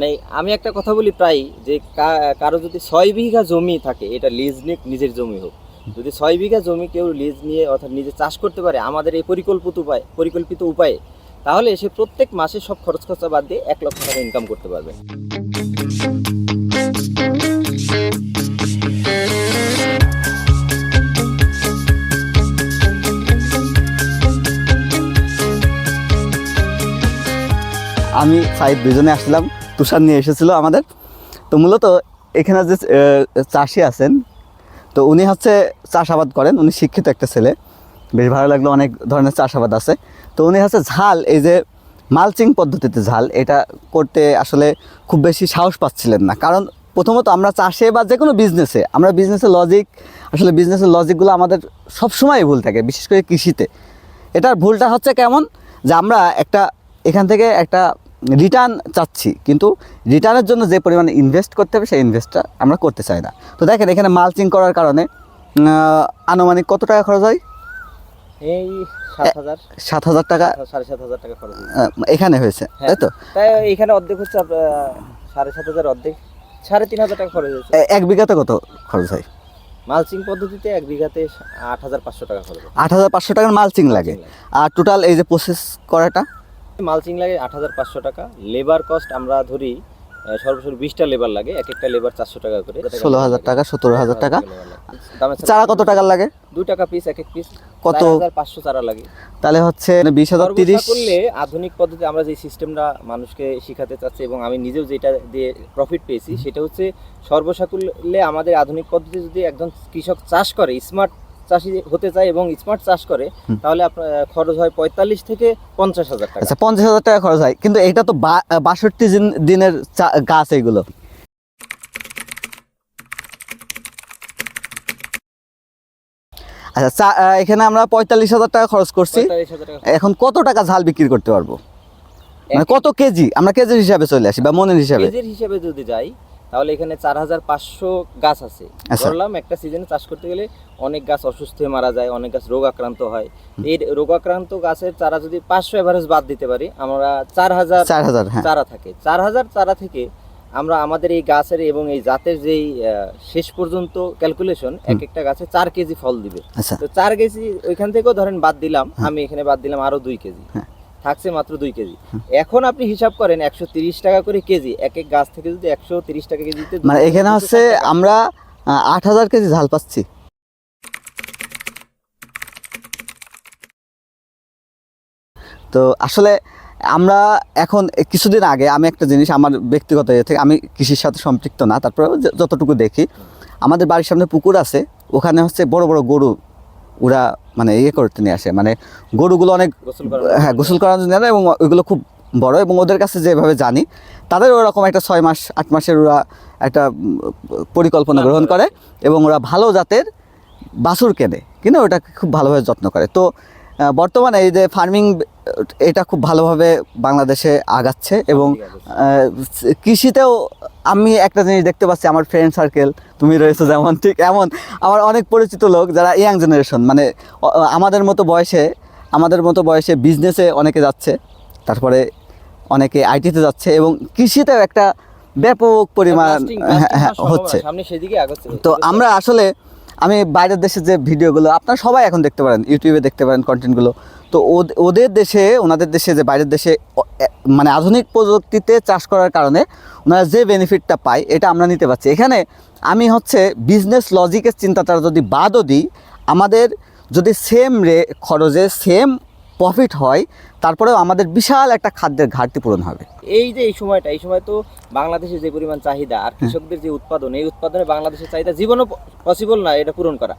মানে আমি একটা কথা বলি প্রায় যে কারো যদি 6 বিঘা জমি থাকে, এটা লিজ নিয়ে নিজের জমি হোক, যদি 6 বিঘা জমি কেউ লিজ নিয়ে অর্থাৎ নিজে চাষ করতে পারে আমাদের এই পরিকল্পিত উপায়ে, তাহলে সে প্রত্যেক মাসে সব খরচ খরচা বাদ দিয়ে 1 লক্ষ টাকা ইনকাম করতে পারবে। আমি সাইড দুজনে আসলাম, তুষার নিয়ে এসেছিল আমাদের। তো মূলত এখানে যে চাষি আছেন, তো উনি হচ্ছে চাষাবাদ করেন, উনি শিক্ষিত একটা ছেলে, বেশ ভালো লাগলো। অনেক ধরনের চাষাবাদ আছে। তো উনি হচ্ছে ঝাল, এই যে মালচিং পদ্ধতিতে ঝাল, এটা করতে আসলে খুব বেশি সাহস পাচ্ছিলেন না। কারণ প্রথমত আমরা চাষে বা যে কোনো বিজনেসে, আমরা বিজনেসের লজিকগুলো আমাদের সবসময় ভুল থাকে, বিশেষ করে কৃষিতে। এটার ভুলটা হচ্ছে কেমন, যে আমরা এখান থেকে একটা রিটার্ন চাচ্ছি, কিন্তু রিটার্নের জন্য যে পরিমাণে ইনভেস্ট করতে হবে সেই ইনভেস্টটা আমরা করতে চাই না। তো দেখেন এখানে মালচিং করার কারণে আনুমানিক কত টাকা খরচ হয়? এই 7,000 টাকা, 7,500 টাকা খরচ এখানে হয়েছে, তাই তো? তাই এখানে অর্ধেক হচ্ছে 7,500, অর্ধেক 3,500 টাকা খরচ হয়েছে। 1 বিঘাতে কত খরচ হয়? মালচিং পদ্ধতিতে 1 বিঘাতে 8,500 টাকা খরচ হয়। 8,500 টাকার মালচিং লাগে। আর টোটাল এই যে প্রসেস করাটা, মালচিং লাগে 8,500 টাকা। লেবার কস্ট আমরা ধরি সর্বোচ্চ 20টা লেবার লাগে, এক একটা লেবার 400 টাকা করে, 16,000 টাকা, 17,000 টাকা। চারা কত টাকা লাগে? 2 টাকা পিস, এক এক পিস কত? 4,500 চারা লাগে। তাহলে হচ্ছে 20,000, 30 করলে আধুনিক পদ্ধতি আমরা যে সিস্টেমটা মানুষকে শিখাতে চাচ্ছি এবং আমি নিজেও যেটা দিয়ে প্রফিট পেয়েছি, সেটা হচ্ছে সর্বসাকুল্যে আমাদের আধুনিক পদ্ধতি যদি একজন কৃষক চাষ করে, স্মার্ট চাষি হতে চায় এবং স্মার্ট চাষ করে, তাহলে আপনার খরচ হয় 45 থেকে 50,000 টাকা। আচ্ছা, 50,000 টাকা খরচ হয়, কিন্তু এটা তো 62 দিনের গাছ এগুলো। আচ্ছা, এখানে আমরা 45,000 টাকা খরচ করছি। 45,000 টাকা। এখন কত টাকা ঝাল বিক্রি করতে পারবো? মানে কত কেজি? আমরা কেজির হিসাবে চলে আসি বা মনের হিসাবে? কেজির হিসাবে যদি যাই, তাহলে এখানে 4,500 গাছ আছে। ধরলাম একটা সিজনে চাষ করতে গেলে অনেক গাছ অসুস্থ হয়ে মারা যায়, অনেক গাছ রোগ আক্রান্ত হয়। এই রোগ আক্রান্ত গাছের চারা যদি 500 এভারেজ বাদ দিতে পারি, আমরা 4,000 চারা থাকে। 4,000 চারা থেকে আমরা আমাদের এই গাছের এবং এই জাতের যেই শেষ পর্যন্ত ক্যালকুলেশন, এক একটা গাছে 4 কেজি ফল দিবে। তো 4 কেজি ওইখান থেকেও ধরেন বাদ দিলাম, আমি এখানে বাদ দিলাম আরো 2 কেজি, থাকছে মাত্র 2 কেজি। এখন আপনি হিসাব করেন 130 টাকা করে কেজি, এক এক গাছ থেকে যদি 130 টাকা কেজিতে, মানে এখানে হচ্ছে আমরা 8,000 কেজি ঝাল পাচ্ছি। তো আসলে আমরা এখন কিছুদিন আগে আমি একটা জিনিস আমার ব্যক্তিগত ইয়ে থেকে, আমি কৃষির সাথে সম্পৃক্ত না, তারপরেও যতটুকু দেখি, আমাদের বাড়ির সামনে পুকুর আছে, ওখানে হচ্ছে বড় বড় গরু ওরা মানে ইয়ে করতে নিয়ে আসে, মানে গরুগুলো অনেক গোসল করার জন্য, এবং ওইগুলো খুব বড়, এবং ওদের কাছে যেভাবে জানি তাদের ওরকম একটা 6 মাস 8 মাসের ওরা একটা পরিকল্পনা গ্রহণ করে, এবং ওরা ভালো জাতের বাছুর কিনে ওটা খুব ভালোভাবে যত্ন করে। তো বর্তমানে এই যে ফার্মিং, এটা খুব ভালোভাবে বাংলাদেশে আগাচ্ছে, এবং কৃষিতেও আমি একটা জিনিস দেখতে পাচ্ছি, আমার ফ্রেন্ড সার্কেল, তুমি রয়েছো যেমন, ঠিক এমন আমার অনেক পরিচিত লোক যারা ইয়াং জেনারেশন, মানে আমাদের মতো বয়সে বিজনেসে অনেকে যাচ্ছে, তারপরে অনেকে আইটিতে যাচ্ছে, এবং কৃষিতেও একটা ব্যাপক পরিমাণ হচ্ছে। তো আমরা আসলে, আমি বাইরের দেশের যে ভিডিওগুলো আপনারা সবাই এখন দেখতে পারেন, ইউটিউবে দেখতে পারেন কন্টেন্টগুলো, তো ওনাদের দেশে যে বাইরের দেশে মানে আধুনিক প্রযুক্তিতে চাষ করার কারণে ওনারা যে বেনিফিটটা পায়, এটা আমরা নিতে পারছি। এখানে আমি হচ্ছে বিজনেস লজিকের চিন্তাটা যদি বাদও দিই, আমাদের যদি সেম খরচে সেম প্রফিট হয়, তারপরেও আমাদের বিশাল একটা খাদ্যের ঘাটতি পূরণ হবে। এই সময় তো বাংলাদেশে যে পরিমাণ চাহিদা আর কৃষকদের যে উৎপাদন, এই উৎপাদনে বাংলাদেশের চাহিদা জীবনও পসিবল না এটা পূরণ করা,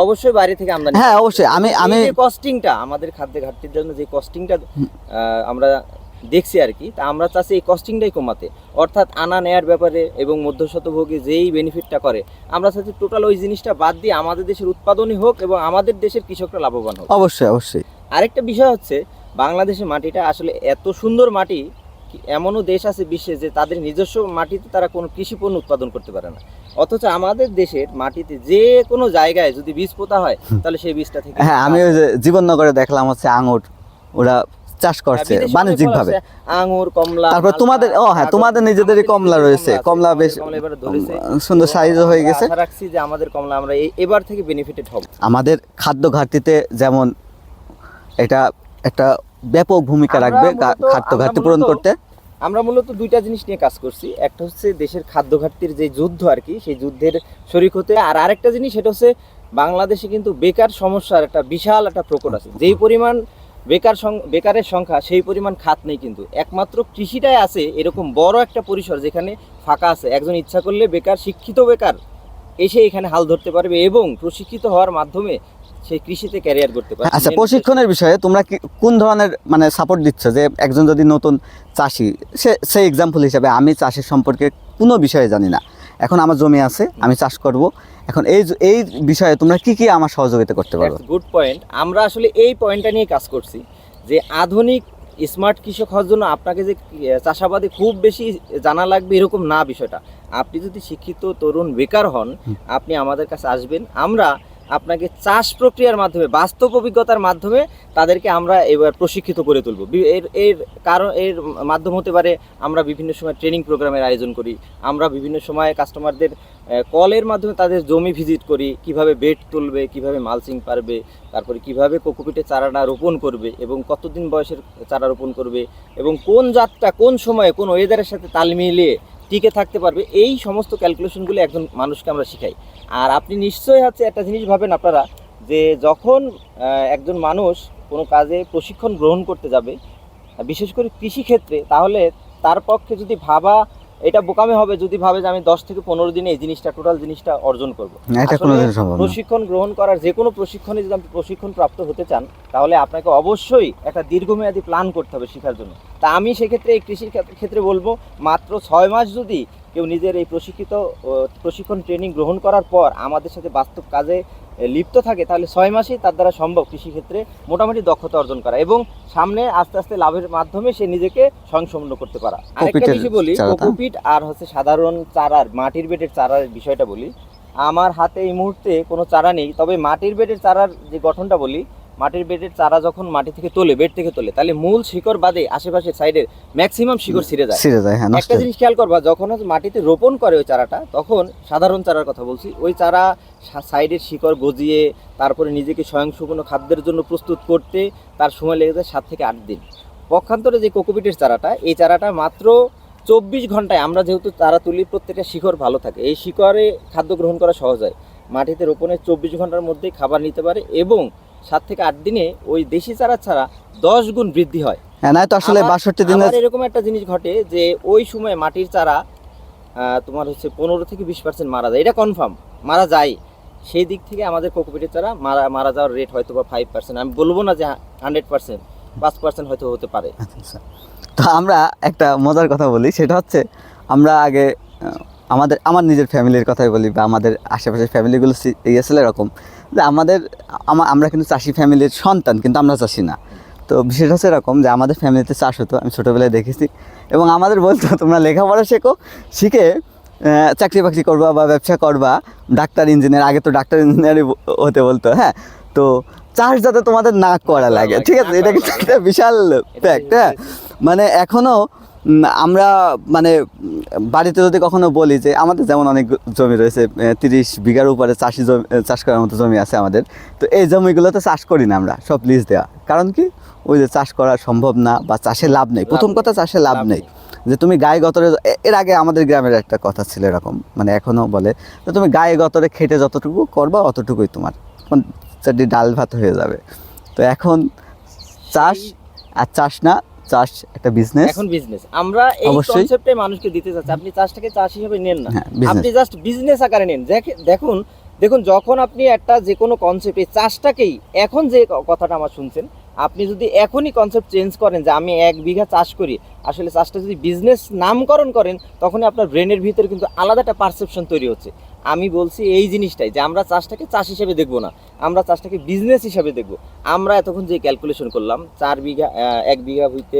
অবশ্যই বাইরে থেকে আমদানি। হ্যাঁ, অবশ্যই। আমি কস্টিংটা, আমাদের খাদ্যের ঘাটতির জন্য যে কস্টিংটা আমরা দেখছি আর কি, তা আমরা চাচ্ছি এই কস্টিংটাই কমাতে, অর্থাৎ আনা নেয়ার ব্যাপারে এবং মধ্যস্বত্বভোগী যেই বেনিফিটটা করে, আমরা চাচ্ছি টোটাল ওই জিনিসটা বাদ দিয়ে আমাদের দেশের উৎপাদনই হোক এবং আমাদের দেশের কৃষকরা লাভবান হোক। অবশ্যই। আরেকটা বিষয় হচ্ছে, বাংলাদেশের মাটিটা আসলে এত সুন্দর মাটি, এমনও দেশ আছে বিশ্বে যে তাদের নিজস্ব মাটিতে তারা কোনো কৃষি পণ্য উৎপাদন করতে পারে না, অথচ আমাদের দেশের মাটিতে যে কোনো জায়গায় যদি বীজ পোতা হয়, তাহলে সেই বীজটা থেকে, হ্যাঁ, আমি ওই যে জীবননগরে দেখলাম হচ্ছে আঙুর, ওরা চাষ করছে বিদেশে অনেক বাণিজ্যিক ফল ভাবে। আছে, আঙ্গুর, কমলা, তারপর মালটা, তোমাদের হ্যাঁ ড্রাগন। তোমাদের নিজেদেরই আমাদের কমলা নিজেদের রয়েছে, আছে, কমলা আমাদের বেশ কমলা এবারে ধরেছে, সুন্দর এবং সাইজও হয়ে আমরা গেছে। আশা রাখছি যে আমাদের কমলা আমরা এবার থেকে বেনিফিটেড হব। আমাদের খাদ্য ঘাটতিতে যেমন এটা একটা ব্যাপক ভূমিকা রাখবে খাদ্য ঘাটতি পূরণ করতে। আমরা মূলত দুইটা জিনিস নিয়ে কাজ করছি, একটা হচ্ছে দেশের খাদ্য ঘাটতির যে যুদ্ধ আর কি, সেই যুদ্ধের শরিক হতে, আর আরেকটা জিনিস সেটা হচ্ছে বাংলাদেশে কিন্তু বেকার সমস্যার একটা বিশাল একটা প্রকট আছে। যেই পরিমাণ বেকারের সংখ্যা সেই পরিমাণ খাত নেই, কিন্তু একমাত্র কৃষিটাই আছে এরকম বড় একটা পরিসর যেখানে ফাঁকা আছে। একজন ইচ্ছা করলে বেকার, শিক্ষিত বেকার এসে এখানে হাল ধরতে পারবে এবং প্রশিক্ষিত হওয়ার মাধ্যমে সেই কৃষিতে ক্যারিয়ার করতে পারবে। আচ্ছা, প্রশিক্ষণের বিষয়ে তোমরা কি কোন ধরনের মানে সাপোর্ট দিচ্ছ? যে একজন যদি নতুন চাষি, সেই এক্সাম্পল হিসাবে আমি চাষের সম্পর্কে কোনো বিষয়ে জানি না, এখন আমার জমি আছে, আমি চাষ করব, এখন এই বিষয়ে তোমরা কি আমার সহযোগিতা করতে পারবে? Good point. আমরা আসলে এই পয়েন্টটা নিয়ে কাজ করছি যে আধুনিক স্মার্ট কৃষক হওয়ার জন্য আপনাকে যে চাষাবাদে খুব বেশি জানা লাগবে এরকম না বিষয়টা। আপনি যদি শিক্ষিত তরুণ বেকার হন, আপনি আমাদের কাছে আসবেন, আমরা আপনাকে চাষ প্রক্রিয়ার মাধ্যমে, বাস্তব অভিজ্ঞতার মাধ্যমে তাদেরকে আমরা এবার প্রশিক্ষিত করে তুলব। এর কারণ, এর মাধ্যম হতে পারে আমরা বিভিন্ন সময় ট্রেনিং প্রোগ্রামের আয়োজন করি, আমরা বিভিন্ন সময় কাস্টমারদের কলের মাধ্যমে তাদের জমি ভিজিট করি, কিভাবে বেড তুলবে, কিভাবে মালচিং পারবে, তারপরে কিভাবে কোকোপিটের চারাটা রোপণ করবে এবং কতদিন বয়সের চারা রোপণ করবে এবং কোন জাতটা কোন সময়ে কোন ওয়েদারের সাথে তাল মিলিয়ে টিকে থাকতে পারবে, এই সমস্ত ক্যালকুলেশনগুলো একজন মানুষকে আমরা শিখাই। আর আপনি নিশ্চয়ই হচ্ছে একটা জিনিস ভাবেন আপনারা, যে যখন একজন মানুষ কোনো কাজে প্রশিক্ষণ গ্রহণ করতে যাবে, বিশেষ করে কৃষিক্ষেত্রে, তাহলে তার পক্ষে যদি ভাবা এটা বোকামি হবে যদি ভাবে যে আমি 10 থেকে 15 দিনে এই জিনিসটা, টোটাল জিনিসটা অর্জন করব। প্রশিক্ষণ গ্রহণ করার, যে কোনো প্রশিক্ষণে যদি আপনি প্রশিক্ষণ প্রাপ্ত হতে চান, তাহলে আপনাকে অবশ্যই একটা দীর্ঘমেয়াদী প্ল্যান করতে হবে শেখার জন্য। তা আমি সেক্ষেত্রে এই কৃষির ক্ষেত্রে বলবো, মাত্র 6 মাস যদি কেউ নিজের এই প্রশিক্ষণ ট্রেনিং গ্রহণ করার পর আমাদের সাথে বাস্তব কাজে লিপ্ত থাকে, তাহলে 6 মাসেই তার দ্বারা সম্ভব কৃষিক্ষেত্রে মোটামুটি দক্ষতা অর্জন করা এবং সামনে আস্তে আস্তে লাভের মাধ্যমে সে নিজেকে স্বয়ংসম্পূর্ণ করতে পারা। আরেকটা বিষয় বলি, কোকোপিট আর হচ্ছে সাধারণ চারার, মাটির বেডের চারার বিষয়টা বলি। আমার হাতে এই মুহূর্তে কোনো চারা নেই, তবে মাটির বেডের চারার যে গঠনটা বলি, মাটির বেডের চারা যখন মাটি থেকে তোলে, বেড থেকে তোলে, তাহলে মূল শিকড় বাদে আশেপাশের সাইডের ম্যাক্সিমাম শিকড় ছিঁড়ে যায়। একটা জিনিস খেয়াল করবা, যখন মাটিতে রোপণ করে ওই চারাটা, তখন সাধারণ চারার কথা বলছি, ওই চারা সাইডের শিকড় গজিয়ে তারপরে নিজেকে স্বয়ংসম্পূর্ণ খাদ্যের জন্য প্রস্তুত করতে তার সময় লেগে যায় 7 থেকে 8 দিন। পক্ষান্তরে যে কোকোপিটের চারাটা, এই চারাটা মাত্র 24 ঘন্টায়, আমরা যেহেতু চারা তুলি প্রত্যেকটা শিকড় ভালো থাকে, এই শিকড়ে খাদ্য গ্রহণ করা সহজ হয়। মাটিতে রোপণের 24 ঘন্টার মধ্যেই খাবার নিতে পারে এবং 7 থেকে 8 দিনে ওই দেশি চারা ছাড়া 10 গুণ বৃদ্ধি হয়। তো আসলে 62 দিনে এরকম একটা জিনিস ঘটে যে ওই সময় মাটির চারা তোমার হচ্ছে 15 থেকে 20% মারা যায়, এটা কনফার্ম মারা যায়। সেই দিক থেকে আমাদের কোকোপিটের চারা মারা যাওয়ার রেট হয়তো বা 5%, আমি বলবো না যে 100%, 5% হয়তো হতে পারে। আচ্ছা, তো আমরা একটা মজার কথা বলি, সেটা হচ্ছে আমরা আগে আমার নিজের ফ্যামিলির কথাই বলি বা আমাদের আশেপাশের ফ্যামিলিগুলো ছিল এরকম যে আমরা কিন্তু চাষি ফ্যামিলির সন্তান, কিন্তু আমরা চাষি না। তো বিষয়টা হচ্ছে এরকম যে আমাদের ফ্যামিলিতে চাষ হতো, আমি ছোটোবেলায় দেখেছি, এবং আমাদের বলতো তোমরা লেখাপড়া শিখে চাকরি বাকরি করবা বা ব্যবসা করবা, ডাক্তার ইঞ্জিনিয়ার, আগে তো ডাক্তার ইঞ্জিনিয়ারই হতে বলতো। হ্যাঁ, তো চাষ যাতে তোমাদের না করা লাগে, ঠিক আছে, এটা কিন্তু একটা বিশাল ফ্যাক্ট। হ্যাঁ, মানে এখনও আমরা মানে বাড়িতে যদি কখনো বলি যে আমাদের যেমন অনেক জমি রয়েছে, 30 বিঘার উপরে চাষ করার মতো জমি আছে আমাদের, তো এই জমিগুলোতে চাষ করি না, আমরা সব লিজ দেওয়া। কারণ কি, ওই যে চাষ করা সম্ভব না বা চাষে লাভ নেই। প্রথম কথা, চাষে লাভ নেই। যে তুমি গায়ে গতরে, এর আগে আমাদের গ্রামের একটা কথা ছিল এরকম, মানে এখনও বলে যে তুমি গায়ে গতরে খেটে যতটুকু করবা অতটুকুই তোমার ডাল ভাত হয়ে যাবে। তো এখন চাষ আর চাষ না, চাষ একটা বিজনেস, এখন বিজনেস। আমরা এই কনসেপ্টে মানুষকে দিতে চাচ্ছি, আপনি চাষটাকে চাষ হিসেবে নেন না, আপনি জাস্ট বিজনেস আকারে নেন। দেখুন যখন আপনি একটা যে কোনো কনসেপ্টে চাষটাকেই, এখন যে কথাটা আমার শুনছেন, আপনি যদি এখনই কনসেপ্ট চেঞ্জ করেন যে আমি 1 বিঘা চাষ করি, আসলে চাষটা যদি বিজনেস নামকরণ করেন, তখনই আপনার ব্রেনের ভিতরে কিন্তু আলাদা একটা পারসেপশন তৈরি হচ্ছে। আমি বলছি এই জিনিসটাই, যে আমরা চাষটাকে চাষ হিসেবে দেখবো না, আমরা চাষটাকে বিজনেস হিসাবে দেখবো। আমরা এতক্ষণ যে ক্যালকুলেশন করলাম, 1 বিঘা হইতে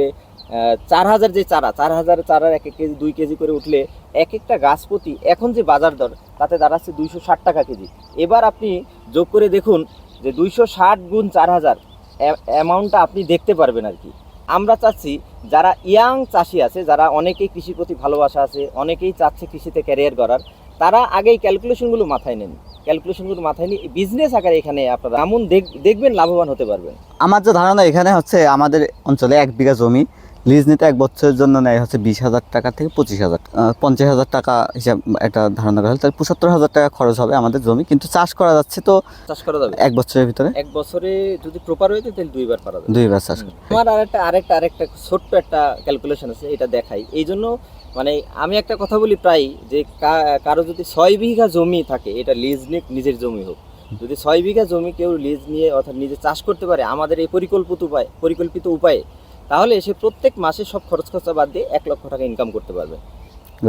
4000 যে চারা, 4000 চারার 1 কেজি 2 কেজি করে উঠলে এক একটা গাছ প্রতি এখন যে বাজার দর, তাতে দাঁড়াচ্ছে 260 টাকা কেজি। এবার আপনি যোগ করে দেখুন যে 260 গুণ 4000 অ্যামাউন্টটা আপনি দেখতে পারবেন আর কি। আমরা চাচ্ছি যারা ইয়াং চাষি আছে, যারা অনেকেই কৃষির প্রতি ভালোবাসা আছে, অনেকেই চাচ্ছে কৃষিতে ক্যারিয়ার করার, তারা আগেই ক্যালকুলেশনগুলো মাথায় নেন, ক্যালকুলেশনগুলো মাথায় নিয়ে বিজনেস আকারে এখানে আপনারা এমন দেখবেন লাভবান হতে পারবেন। আমার যে ধারণা এখানে হচ্ছে আমাদের অঞ্চলে 1 বিঘা জমি লিজ নিতে 1 বছরের জন্য নেয় হচ্ছে 20,000 টাকা থেকে 25,000, 50,000 টাকা হিসাব একটা ধারণা করা হলে তাহলে 75,000 টাকা খরচ হবে আমাদের জমি, কিন্তু চাষ করা যাচ্ছে তো চাষ করা যাবে 1 বছরের ভিতরে, 1 বছরে যদি প্রপার হয়ে যায় তাহলে 2 বার পারা যাবে। 2 বার চাষ করা। আমার আরেকটা ছোট্ট একটা ক্যালকুলেশন আছে, এটা দেখাই। এই জন্য মানে আমি একটা কথা বলি প্রায় যে কারো যদি 6 বিঘা জমি থাকে, এটা লিজ নিয়ে নিজের জমি হোক, যদি 6 বিঘা জমি কেউ লিজ নিয়ে অর্থাৎ নিজে চাষ করতে পারে আমাদের এই পরিকল্পিত উপায়ে, তাহলে সে প্রত্যেক মাসে সব খরচ খরচা বাদ দিয়ে 1 লক্ষ টাকা ইনকাম করতে পারবে।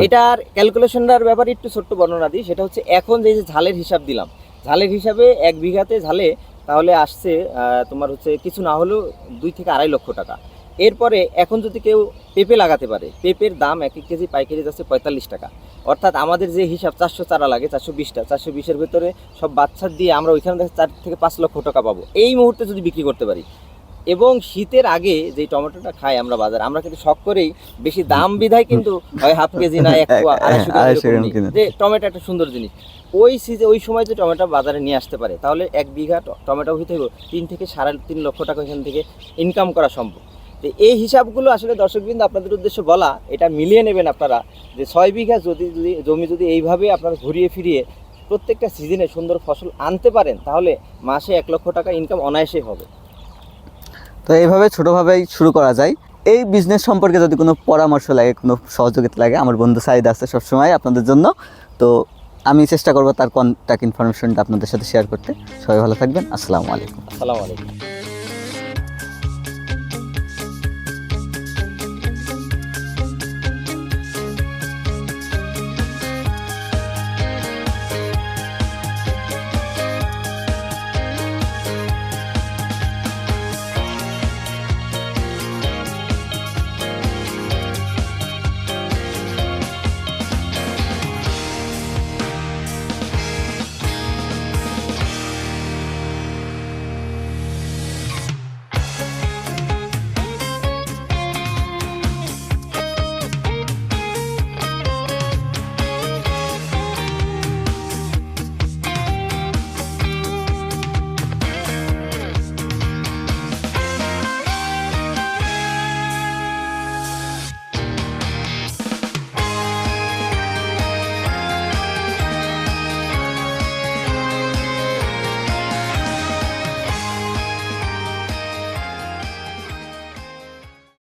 এটার ক্যালকুলেশনটার ব্যাপারে একটু ছোট্ট বর্ণনা দিই। সেটা হচ্ছে এখন যে ঝালের হিসাব দিলাম, ঝালের হিসাবে 1 বিঘাতে ঝালে তাহলে আসছে তোমার হচ্ছে কিছু না হলেও 2 থেকে 2.5 লক্ষ টাকা। এরপরে এখন যদি কেউ পেঁপে লাগাতে পারে, পেঁপের দাম 1 কেজি পাইকারি যাচ্ছে 45 টাকা। অর্থাৎ আমাদের যে হিসাব 400 চারা লাগে, 420টা, 420-এর ভেতরে সব বাচ্চা দিয়ে আমরা ওইখানে 4 থেকে 5 লক্ষ টাকা পাবো এই মুহূর্তে যদি বিক্রি করতে পারি। এবং শীতের আগে যে টমেটোটা খাই আমরা বাজারে, আমরা কিন্তু শখ করেই বেশি দাম বিধায় কিন্তু হয় 1/2 কেজি না 1 পোয়া 250 গ্রাম যে টমেটো একটা সুন্দর জিনিস, ওই সময় যে টমেটো বাজারে নিয়ে আসতে পারে তাহলে 1 বিঘা টমেটো হইতে 3 থেকে 3.5 লক্ষ টাকা এখান থেকে ইনকাম করা সম্ভব। তো এই হিসাবগুলো আসলে দর্শকবৃন্দ আপনাদের উদ্দেশ্যে বলা, এটা মিলিয়ে নেবেন আপনারা যে 6 বিঘা জমি যদি এইভাবে আপনারা ঘুরিয়ে ফিরিয়ে প্রত্যেকটা সিজনে সুন্দর ফসল আনতে পারেন তাহলে মাসে 1 লক্ষ টাকা ইনকাম অনায়াসেই হবে। তো এইভাবে ছোটোভাবেই শুরু করা যায়। এই বিজনেস সম্পর্কে যদি কোনো পরামর্শ লাগে, কোনো সহযোগিতা লাগে, আমার বন্ধু সাইদ আছে সবসময় আপনাদের জন্য। তো আমি চেষ্টা করবো তার কন্ট্যাক্ট ইনফরমেশনটা আপনাদের সাথে শেয়ার করতে। সবাই ভালো থাকবেন। আসসালামু আলাইকুম। আসসালামু আলাইকুম।